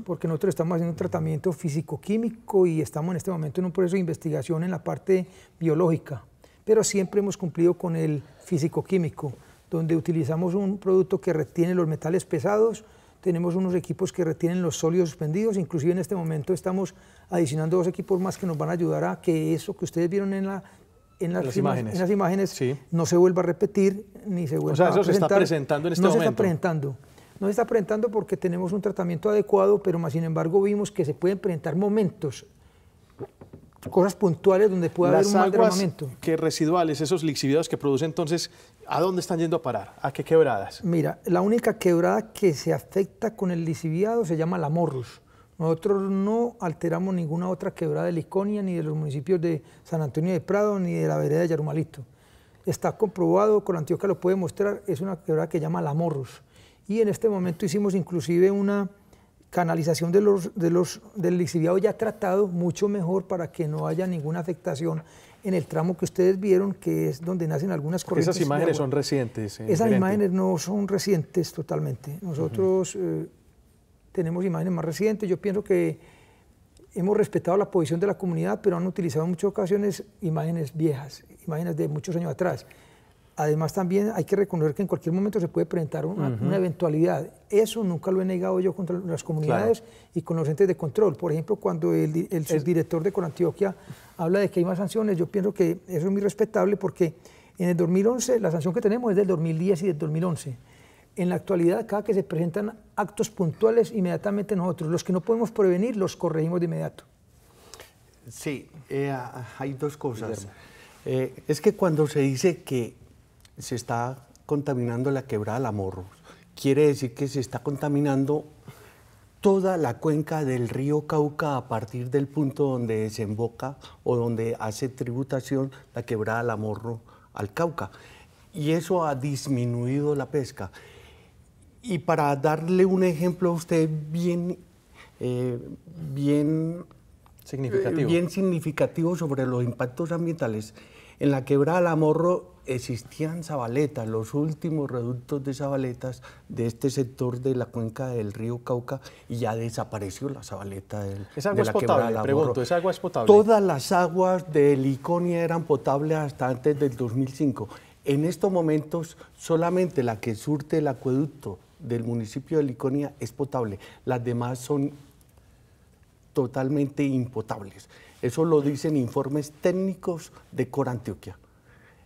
porque nosotros estamos haciendo un tratamiento físico-químico y estamos en este momento en un proceso de investigación en la parte biológica, pero siempre hemos cumplido con el físico-químico, donde utilizamos un producto que retiene los metales pesados, tenemos unos equipos que retienen los sólidos suspendidos, inclusive en este momento estamos adicionando 2 equipos más que nos van a ayudar a que eso que ustedes vieron en las imágenes no se vuelva a repetir ni se vuelva a presentar. O sea, eso se está presentando en este momento. No se está presentando porque tenemos un tratamiento adecuado, pero más sin embargo vimos que se pueden presentar momentos, cosas puntuales donde puede haber un mal derramamiento. Las aguas que residuales, esos lixiviados que producen entonces, ¿a dónde están yendo a parar? ¿A qué quebradas? Mira, la única quebrada que se afecta con el lixiviado se llama La Morrus. Nosotros no alteramos ninguna otra quebrada de Liconia, ni de los municipios de San Antonio de Prado, ni de la vereda de Yarumalito. Está comprobado, con Antioquia lo puede mostrar, es una quebrada que se llama La Morrus. Y en este momento hicimos inclusive una canalización del lixiviado ya tratado, mucho mejor para que no haya ninguna afectación en el tramo que ustedes vieron, que es donde nacen algunas corrientes. Esas imágenes son recientes. Esas imágenes no son recientes totalmente. Nosotros tenemos imágenes más recientes. Yo pienso que hemos respetado la posición de la comunidad, pero han utilizado en muchas ocasiones imágenes viejas, imágenes de muchos años atrás. Además, también hay que reconocer que en cualquier momento se puede presentar una eventualidad. Eso nunca lo he negado yo contra las comunidades y con los entes de control. Por ejemplo, cuando el subdirector de Corantioquia habla de que hay más sanciones, yo pienso que eso es muy respetable porque en el 2011, la sanción que tenemos es del 2010 y del 2011. En la actualidad, cada que se presentan actos puntuales, inmediatamente nosotros, los que no podemos prevenir, los corregimos de inmediato. Sí, hay dos cosas. Es que cuando se dice que se está contaminando la quebrada La Morros, quiere decir que se está contaminando toda la cuenca del río Cauca a partir del punto donde desemboca o donde hace tributación la quebrada La Morro al Cauca. Y eso ha disminuido la pesca. Y para darle un ejemplo a usted bien significativo sobre los impactos ambientales, en la quebrada La Morro existían zabaletas, los últimos reductos de zabaletas de este sector de la cuenca del río Cauca, y ya desapareció la zabaleta de la quebrada La Morro. Pregunto, ¿esa agua es potable? Todas las aguas de Liconia eran potables hasta antes del 2005. En estos momentos, solamente la que surte el acueducto del municipio de Liconia es potable. Las demás son totalmente impotables. Eso lo dicen informes técnicos de Corantioquia.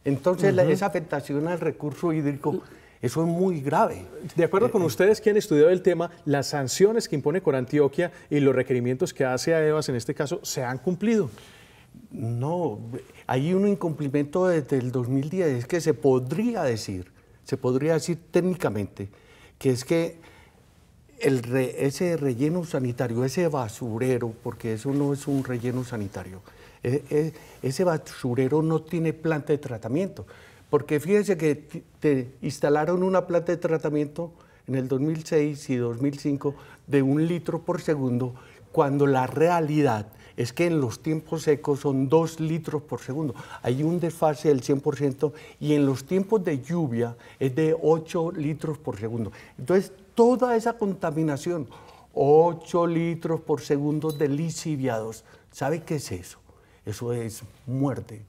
Entonces, esa afectación al recurso hídrico, eso es muy grave. De acuerdo con ustedes que han estudiado el tema, las sanciones que impone Corantioquia y los requerimientos que hace a EVAS en este caso, ¿se han cumplido? No, hay un incumplimiento desde el 2010, es que se podría decir técnicamente, que es que ese relleno sanitario, ese basurero, porque eso no es un relleno sanitario, ese basurero no tiene planta de tratamiento, porque fíjense que te instalaron una planta de tratamiento en el 2006 y 2005 de 1 litro por segundo, cuando la realidad es que en los tiempos secos son 2 litros por segundo. Hay un desfase del 100% y en los tiempos de lluvia es de 8 litros por segundo. Entonces, toda esa contaminación, 8 litros por segundo de lixiviados, ¿sabe qué es eso? Eso es muerte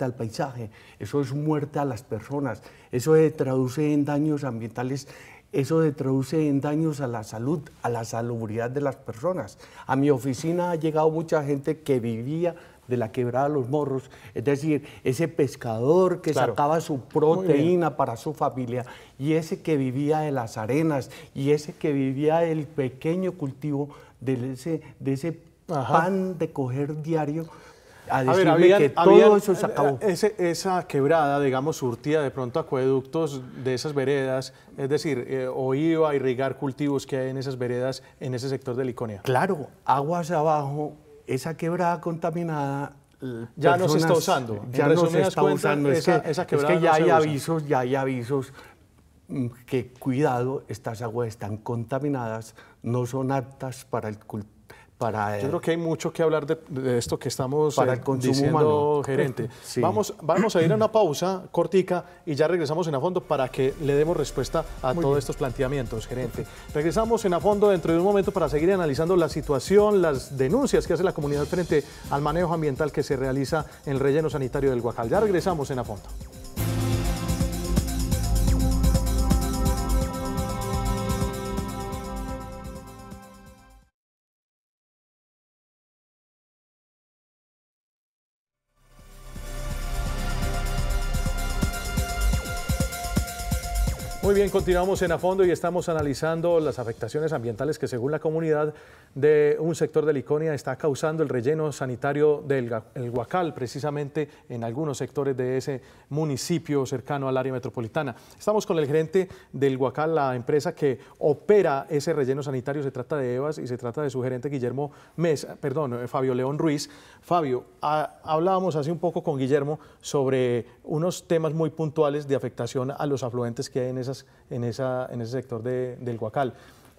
al paisaje, eso es muerte a las personas, eso se traduce en daños ambientales. Eso se traduce en daños a la salud, a la salubridad de las personas. A mi oficina ha llegado mucha gente que vivía de la quebrada Los Morros, es decir, ese pescador que sacaba su proteína para su familia, y ese que vivía de las arenas, y ese que vivía del pequeño cultivo, de ese pan de coger diario. A decirle que todo eso se acabó. Esa quebrada, digamos, surtía de pronto acueductos de esas veredas, es decir, o iba a irrigar cultivos que hay en esas veredas, en ese sector de Liconia. Claro, aguas abajo, esa quebrada contaminada ya no se está usando. Ya no se está usando. Esa quebrada es que ya hay avisos que, cuidado, estas aguas están contaminadas, no son aptas para el cultivo. Yo creo que hay mucho que hablar de esto que estamos para el consumo diciendo, humano. gerente. Sí. Vamos a ir a una pausa cortica y ya regresamos en A Fondo para que le demos respuesta a todos estos planteamientos, gerente. Regresamos en A Fondo dentro de un momento para seguir analizando la situación, las denuncias que hace la comunidad frente al manejo ambiental que se realiza en el relleno sanitario del Guacal. Ya regresamos en A Fondo. Muy bien, continuamos en A Fondo y estamos analizando las afectaciones ambientales que, según la comunidad de un sector de Liconia, está causando el relleno sanitario del Guacal, precisamente en algunos sectores de ese municipio cercano al área metropolitana. Estamos con el gerente del Guacal, la empresa que opera ese relleno sanitario. Se trata de EVAS y se trata de su gerente Fabio León Ruiz. Fabio, hablábamos hace un poco con Guillermo sobre unos temas muy puntuales de afectación a los afluentes que hay en ese sector del Guacal.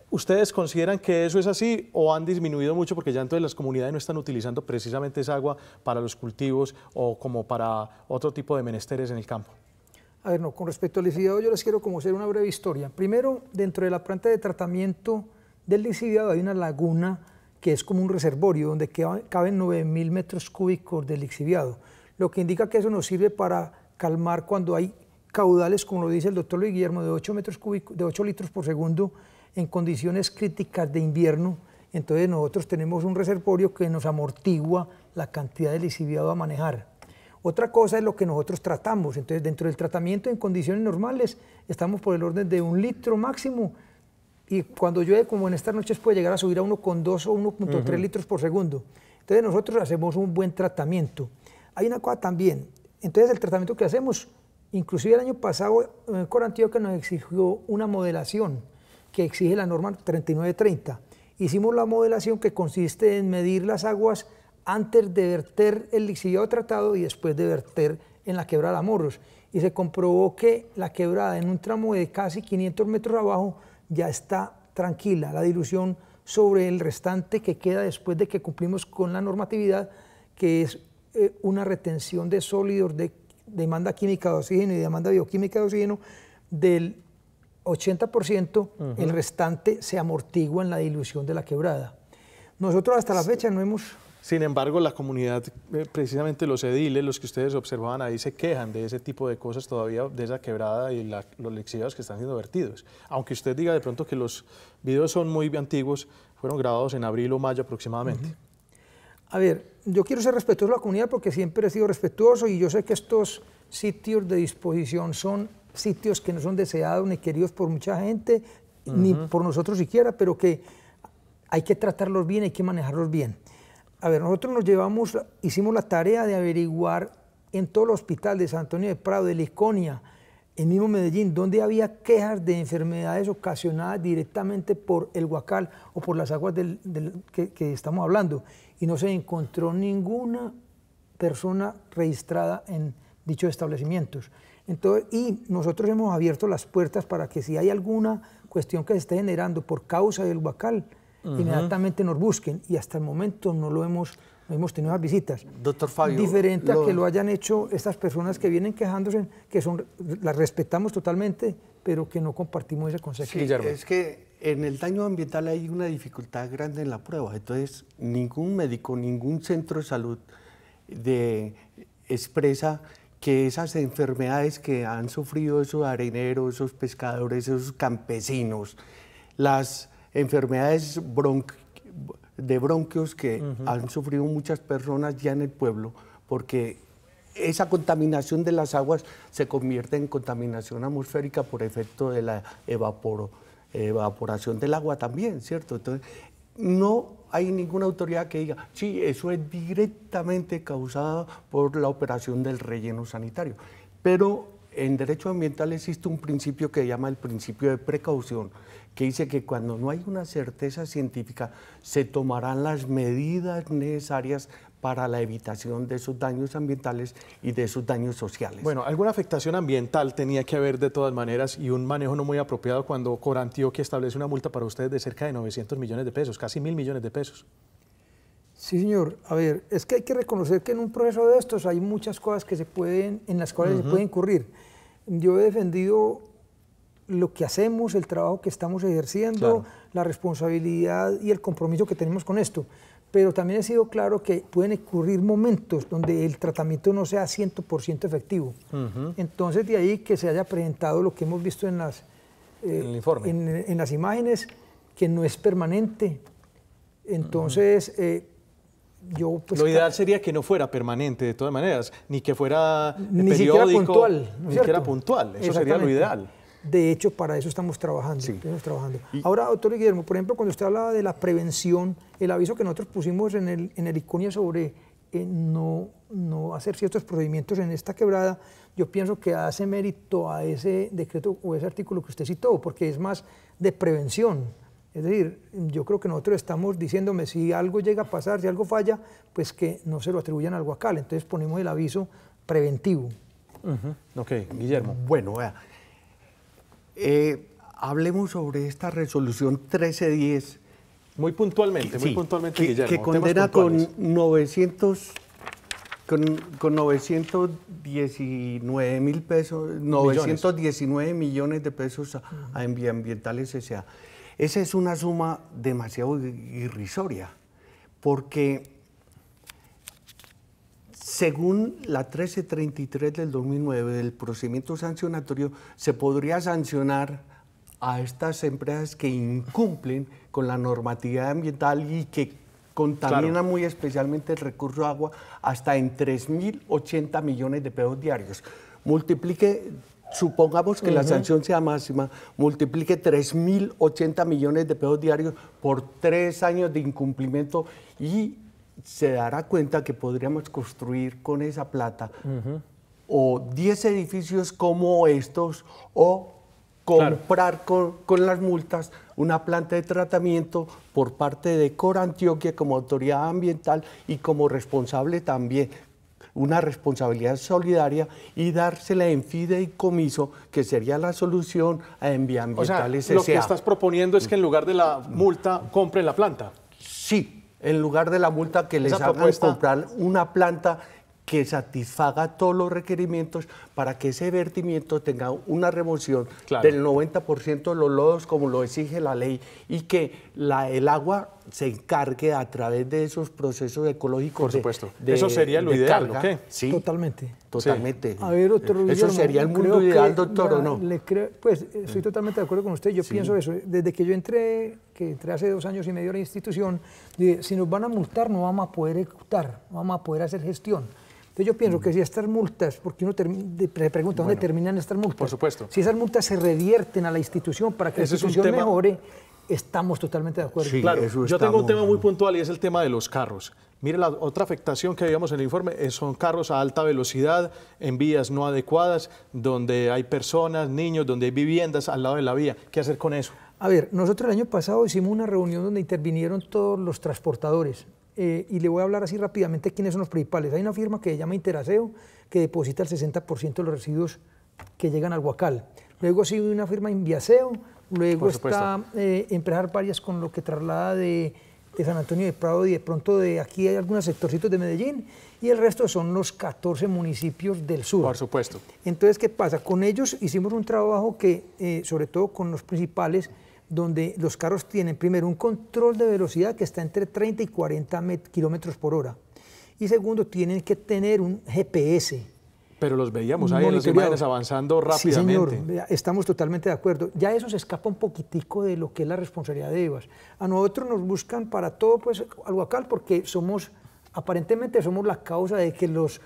¿Ustedes consideran que eso es así o han disminuido mucho porque ya entonces las comunidades no están utilizando precisamente esa agua para los cultivos o como para otro tipo de menesteres en el campo? A ver, no, con respecto al lixiviado yo les quiero como hacer una breve historia. Primero, dentro de la planta de tratamiento del lixiviado hay una laguna que es como un reservorio donde caben 9.000 metros cúbicos de lixiviado, lo que indica que eso nos sirve para calmar cuando hay caudales, como lo dice el doctor Luis Guillermo, de 8 litros por segundo en condiciones críticas de invierno. Entonces nosotros tenemos un reservorio que nos amortigua la cantidad de lixiviado a manejar. Otra cosa es lo que nosotros tratamos. Entonces, dentro del tratamiento en condiciones normales, estamos por el orden de 1 litro máximo, y cuando llueve, como en estas noches, puede llegar a subir a 1,2 o 1,3 litros por segundo. Entonces, nosotros hacemos un buen tratamiento. Hay una cosa también. Entonces, el tratamiento que hacemos, inclusive el año pasado, Corantioquia nos exigió una modelación que exige la norma 3930. Hicimos la modelación que consiste en medir las aguas antes de verter el lixiviado tratado y después de verter en la quebrada Morros. Y se comprobó que la quebrada en un tramo de casi 500 metros abajo ya está tranquila. La dilución sobre el restante que queda después de que cumplimos con la normatividad, que es una retención de sólidos de demanda química de oxígeno y demanda bioquímica de oxígeno del 80%, el restante se amortigua en la dilución de la quebrada. Nosotros hasta la fecha no hemos... Sin embargo, la comunidad, precisamente los ediles, los que ustedes observaban ahí, se quejan de ese tipo de cosas todavía, de esa quebrada y los lixiviados que están siendo vertidos. Aunque usted diga de pronto que los videos son muy antiguos, fueron grabados en abril o mayo aproximadamente. A ver, yo quiero ser respetuoso de la comunidad porque siempre he sido respetuoso, y yo sé que estos sitios de disposición son sitios que no son deseados ni queridos por mucha gente, ni por nosotros siquiera, pero que hay que tratarlos bien, hay que manejarlos bien. A ver, nosotros hicimos la tarea de averiguar en todo el hospital de San Antonio de Prado, de Liconia, en mismo Medellín, donde había quejas de enfermedades ocasionadas directamente por el Guacal o por las aguas que estamos hablando, y no se encontró ninguna persona registrada en dichos establecimientos. Entonces, y nosotros hemos abierto las puertas para que si hay alguna cuestión que se esté generando por causa del Guacal, inmediatamente nos busquen, y hasta el momento no hemos tenido las visitas. Doctor Fabio, diferente a que lo hayan hecho estas personas que vienen quejándose, que las respetamos totalmente, pero que no compartimos ese concepto. Sí, es que en el daño ambiental hay una dificultad grande en la prueba. Entonces, ningún médico, ningún centro de salud expresa que esas enfermedades que han sufrido esos areneros, esos pescadores, esos campesinos, las enfermedades de bronquios que han sufrido muchas personas ya en el pueblo, porque esa contaminación de las aguas se convierte en contaminación atmosférica por efecto de la evaporación del agua también, ¿cierto? Entonces, no hay ninguna autoridad que diga, sí, eso es directamente causado por la operación del relleno sanitario. Pero en derecho ambiental existe un principio que se llama el principio de precaución, que dice que cuando no hay una certeza científica, se tomarán las medidas necesarias para la evitación de esos daños ambientales y de esos daños sociales. Bueno, alguna afectación ambiental tenía que haber de todas maneras, y un manejo no muy apropiado cuando Corantioquia establece una multa para ustedes de cerca de 900 millones de pesos, casi 1.000 millones de pesos. Sí, señor. A ver, es que hay que reconocer que en un proceso de estos hay muchas cosas que en las cuales se puede incurrir. Yo he defendido lo que hacemos, el trabajo que estamos ejerciendo, la responsabilidad y el compromiso que tenemos con esto. Pero también he sido claro que pueden ocurrir momentos donde el tratamiento no sea 100% efectivo. Entonces, de ahí que se haya presentado lo que hemos visto en las imágenes, que no es permanente. Entonces, yo... Pues, lo ideal sería que no fuera permanente, de todas maneras, ni que fuera ni siquiera puntual. Ni siquiera puntual, eso sería lo ideal. De hecho, para eso estamos trabajando. Ahora, doctor Guillermo, por ejemplo, cuando usted hablaba de la prevención, el aviso que nosotros pusimos en el Liconia sobre no hacer ciertos procedimientos en esta quebrada, yo pienso que hace mérito a ese decreto o ese artículo que usted citó, porque es más de prevención. Es decir, yo creo que nosotros estamos diciéndome, si algo llega a pasar, si algo falla, pues que no se lo atribuyan al Guacal. Entonces ponemos el aviso preventivo. Ok, Guillermo. Bueno, vea. Hablemos sobre esta resolución 1310. Muy puntualmente, Guillermo. Que condena con 919 mil pesos, 919 millones de pesos a Ambientales S.A. Esa es una suma demasiado irrisoria. porque según la 1333 del 2009 del procedimiento sancionatorio, se podría sancionar a estas empresas que incumplen con la normatividad ambiental y que contaminan muy especialmente el recurso de agua hasta en 3.080 millones de pesos diarios. Multiplique, supongamos que la sanción sea máxima, multiplique 3.080 millones de pesos diarios por 3 años de incumplimiento y se dará cuenta que podríamos construir con esa plata o 10 edificios como estos o comprar con las multas una planta de tratamiento por parte de Corantioquia como autoridad ambiental y como responsable también, una responsabilidad solidaria y dársela en fideicomiso, que sería la solución a Enviambientales S.A. Lo que estás proponiendo es que en lugar de la multa compren la planta. Sí, en lugar de la multa que les hagan comprar una planta que satisfaga todos los requerimientos para que ese vertimiento tenga una remoción del 90% de los lodos como lo exige la ley y que el agua se encargue a través de esos procesos ecológicos. Por supuesto. Eso sería lo ideal, ¿no? Sí, totalmente. Totalmente. Sí. A ver, doctor Guillermo, eso sería el mundo ideal, doctor, ¿o no? Pues estoy totalmente de acuerdo con usted. Yo pienso eso. Desde que yo entré hace 2 años y medio a la institución, dije, si nos van a multar no vamos a poder ejecutar, no vamos a poder hacer gestión. Entonces yo pienso que si estas multas, porque uno se pregunta dónde terminan estas multas. Por supuesto. Si esas multas se revierten a la institución para que la institución mejore, estamos totalmente de acuerdo. Sí, claro, yo tengo un tema muy puntual y es el tema de los carros. Mire, la otra afectación que veíamos en el informe son carros a alta velocidad, en vías no adecuadas, donde hay personas, niños, donde hay viviendas al lado de la vía. ¿Qué hacer con eso? A ver, nosotros el año pasado hicimos una reunión donde intervinieron todos los transportadores. Y le voy a hablar así rápidamente quiénes son los principales. Hay una firma que se llama Interaseo, que deposita el 60% de los residuos que llegan al Guacal. Luego sigue una firma Inviaseo, luego está Empresar Varias con lo que traslada de San Antonio de Prado y de pronto de aquí hay algunos sectorcitos de Medellín y el resto son los 14 municipios del sur. Por supuesto. Entonces, ¿qué pasa? Con ellos hicimos un trabajo que, sobre todo con los principales, donde los carros tienen primero un control de velocidad que está entre 30 y 40 kilómetros por hora. Y segundo, tienen que tener un GPS. Pero los veíamos ahí en las imágenes avanzando rápidamente. Sí, señor, estamos totalmente de acuerdo. Ya eso se escapa un poquitico de lo que es la responsabilidad de EVAS. A nosotros nos buscan para todo, pues, al Guacal, porque aparentemente somos la causa de que los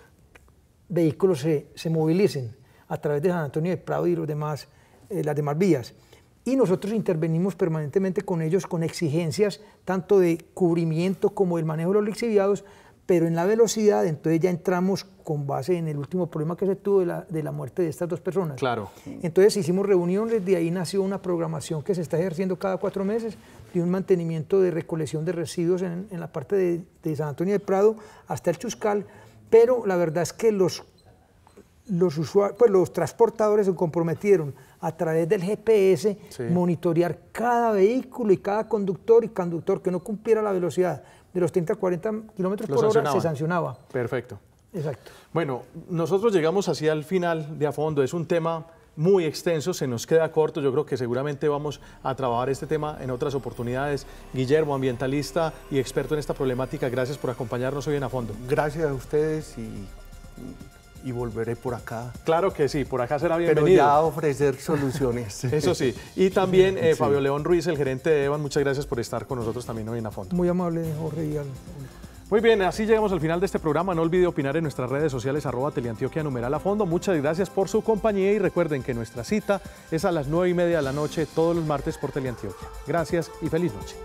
vehículos se movilicen a través de San Antonio de Prado y las demás vías. Y nosotros intervenimos permanentemente con ellos con exigencias tanto de cubrimiento como del manejo de los lixiviados, pero en la velocidad, entonces ya entramos con base en el último problema que se tuvo de la muerte de estas 2 personas. Claro. Entonces hicimos reuniones, de ahí nació una programación que se está ejerciendo cada 4 meses de un mantenimiento de recolección de residuos en la parte de San Antonio de Prado hasta el Chuscal, pero la verdad es que los transportadores se comprometieron a través del GPS monitorear cada vehículo y cada conductor que no cumpliera la velocidad de los 30 a 40 kilómetros por hora se sancionaba. Perfecto. Exacto. Bueno, nosotros llegamos hacia el final de A Fondo. Es un tema muy extenso, se nos queda corto. Yo creo que seguramente vamos a trabajar este tema en otras oportunidades. Guillermo, ambientalista y experto en esta problemática, gracias por acompañarnos hoy en A Fondo. Gracias a ustedes y volveré por acá. Claro que sí, por acá será bienvenido. Pero ya a ofrecer soluciones. Eso sí. Y también Fabio León Ruiz, el gerente de EVAN, muchas gracias por estar con nosotros también hoy en A Fondo. Muy amable, Jorge. Muy bien, así llegamos al final de este programa. No olvide opinar en nuestras redes sociales @Teleantioquia @ A Fondo. Muchas gracias por su compañía y recuerden que nuestra cita es a las 9:30 de la noche todos los martes por Teleantioquia. Gracias y feliz noche.